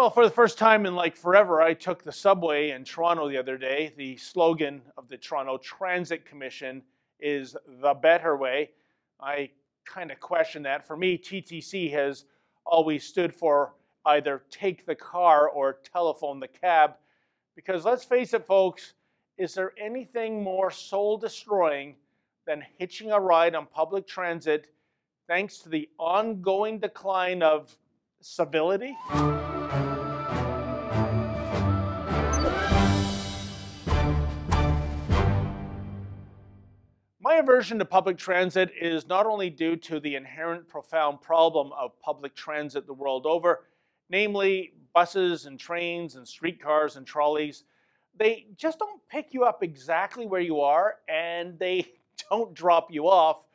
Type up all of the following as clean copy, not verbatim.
Well, for the first time in like forever, I took the subway in Toronto the other day. The slogan of the Toronto Transit Commission is "the better way." I kind of question that. For me, TTC has always stood for either take the car or telephone the cab. Because let's face it, folks, is there anything more soul destroying than hitching a ride on public transit thanks to the ongoing decline of civility? My aversion to public transit is not only due to the inherent profound problem of public transit the world over, namely buses and trains and streetcars and trolleys. They just don't pick you up exactly where you are, and they don't drop you off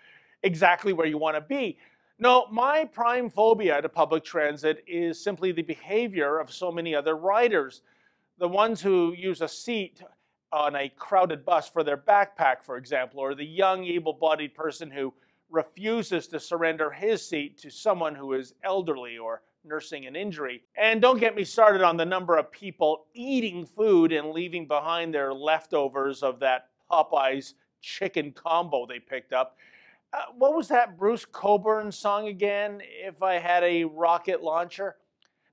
exactly where you want to be. No, my prime phobia to public transit is simply the behavior of so many other riders. The ones who use a seat on a crowded bus for their backpack, for example, or the young able-bodied person who refuses to surrender his seat to someone who is elderly or nursing an injury. And don't get me started on the number of people eating food and leaving behind their leftovers of that Popeyes chicken combo they picked up. What was that Bruce Cockburn song again? If I Had a Rocket Launcher?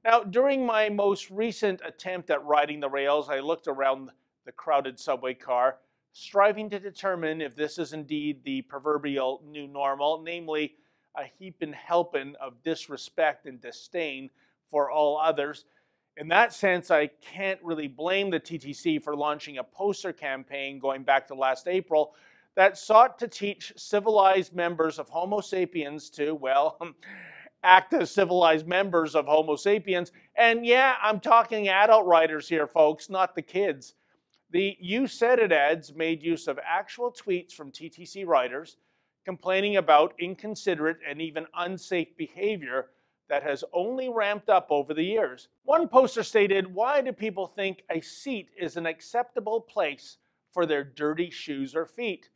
Now, during my most recent attempt at riding the rails, I looked around the crowded subway car, striving to determine if this is indeed the proverbial new normal, namely a heaping helping of disrespect and disdain for all others. In that sense, I can't really blame the TTC for launching a poster campaign going back to last April that sought to teach civilized members of Homo sapiens to, well, act as civilized members of Homo sapiens. And yeah, I'm talking adult riders here, folks, not the kids. The You Said It ads made use of actual tweets from TTC riders complaining about inconsiderate and even unsafe behavior that has only ramped up over the years. One poster stated, "Why do people think a seat is an acceptable place for their dirty shoes or feet?"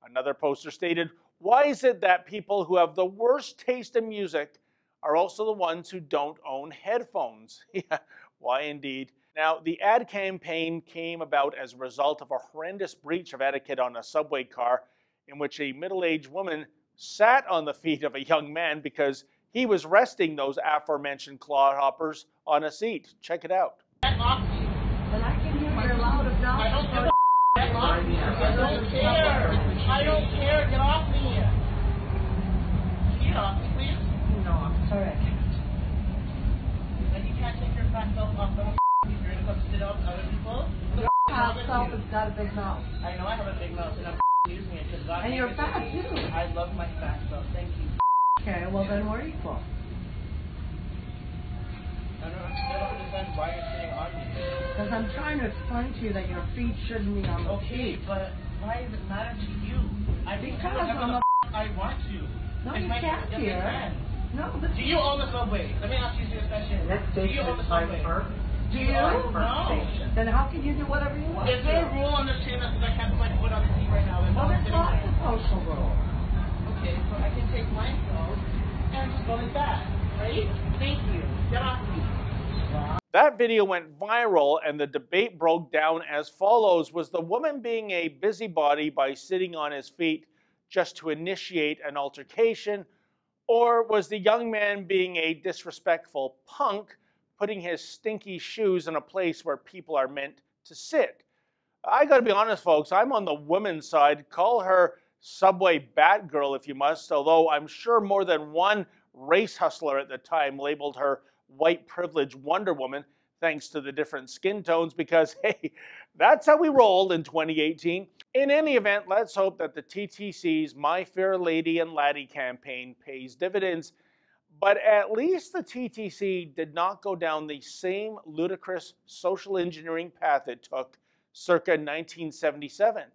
Another poster stated, "Why is it that people who have the worst taste in music are also the ones who don't own headphones?" Yeah, why indeed. Now, the ad campaign came about as a result of a horrendous breach of etiquette on a subway car in which a middle-aged woman sat on the feet of a young man because he was resting those aforementioned clodhoppers on a seat. Check it out. Get off me. And I can hear you're loud enough. I don't give a Get off me. I don't care. I don't care. Get off me. Can you get off me, please? No, I'm sorry, I can't. Like, you can't take your fat self off. Don't you're going to come sit on other people? Your fat self has got a big mouth. I know I have a big mouth, and I'm using it because God. And you're fat, too. I love my fat self. Thank you. Okay, well then we're equal. I don't understand why you're sitting on me. Because I'm trying to explain to you that your feet shouldn't be on the Okay, seat. but why does it matter to you? Because I'm a I want to. No, It's you my can't it's here. my friend. No, this Do you own the subway? Let me ask you this question. Do you own the subway? Do you? No. Then how can you do whatever you want? Is there a rule on this train that says I can't put my foot on the seat right now? Well, there's lots of social rules. Okay, so I can take myself and just go like that, right? Thank you. Get off me. That video went viral, and the debate broke down as follows. Was the woman being a busybody by sitting on his feet just to initiate an altercation, or was the young man being a disrespectful punk putting his stinky shoes in a place where people are meant to sit? I gotta be honest, folks, I'm on the women's side. Call her subway Batgirl if you must, although I'm sure more than one race hustler at the time labeled her white privilege Wonder Woman, thanks to the different skin tones, because hey, that's how we rolled in 2018. In any event, let's hope that the TTC's My Fair Lady and Laddie campaign pays dividends. But at least the TTC did not go down the same ludicrous social engineering path it took circa 1977.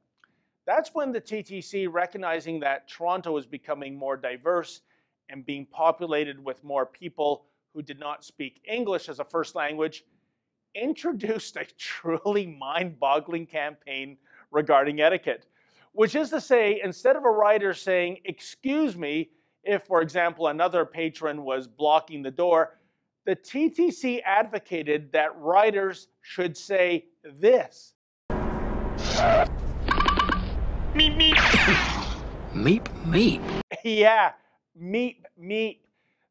That's when the TTC, recognizing that Toronto was becoming more diverse and being populated with more people who did not speak English as a first language, introduced a truly mind-boggling campaign regarding etiquette. Which is to say, instead of a rider saying, "Excuse me," if, for example, another patron was blocking the door, The TTC advocated that riders should say this. Meep, meep. Meep, meep. Yeah, meep, meep.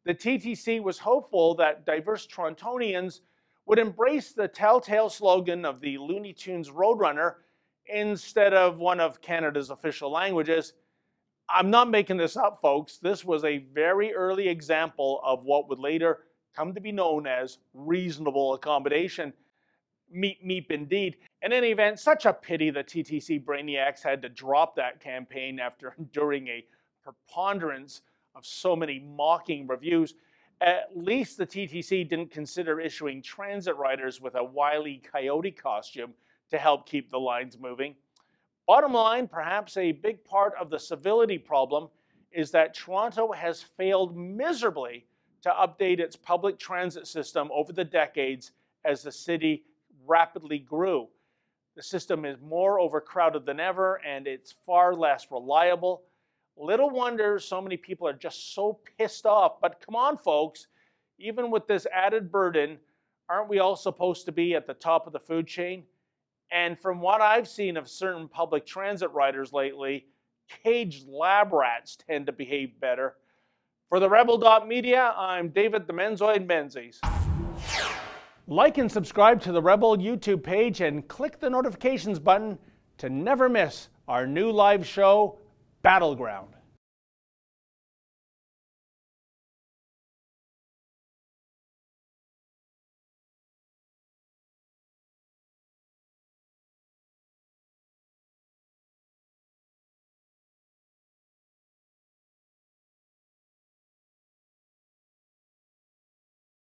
The TTC was hopeful that diverse Torontonians would embrace the telltale slogan of the Looney Tunes Roadrunner instead of one of Canada's official languages. I'm not making this up, folks. This was a very early example of what would later come to be known as reasonable accommodation. Meep, meep indeed. In any event, such a pity the TTC brainiacs had to drop that campaign after enduring a preponderance of so many mocking reviews. At least the TTC didn't consider issuing transit riders with a Wile E. Coyote costume to help keep the lines moving. Bottom line, perhaps a big part of the civility problem is that Toronto has failed miserably to update its public transit system over the decades as the city rapidly grew. The system is more overcrowded than ever, and it's far less reliable. Little wonder so many people are just so pissed off. But come on, folks, even with this added burden, aren't we all supposed to be at the top of the food chain? And from what I've seen of certain public transit riders lately, caged lab rats tend to behave better. For the Rebel.media, I'm David the Menzoid Menzies. Like and subscribe to the Rebel YouTube page and click the notifications button to never miss our new live show, Battleground.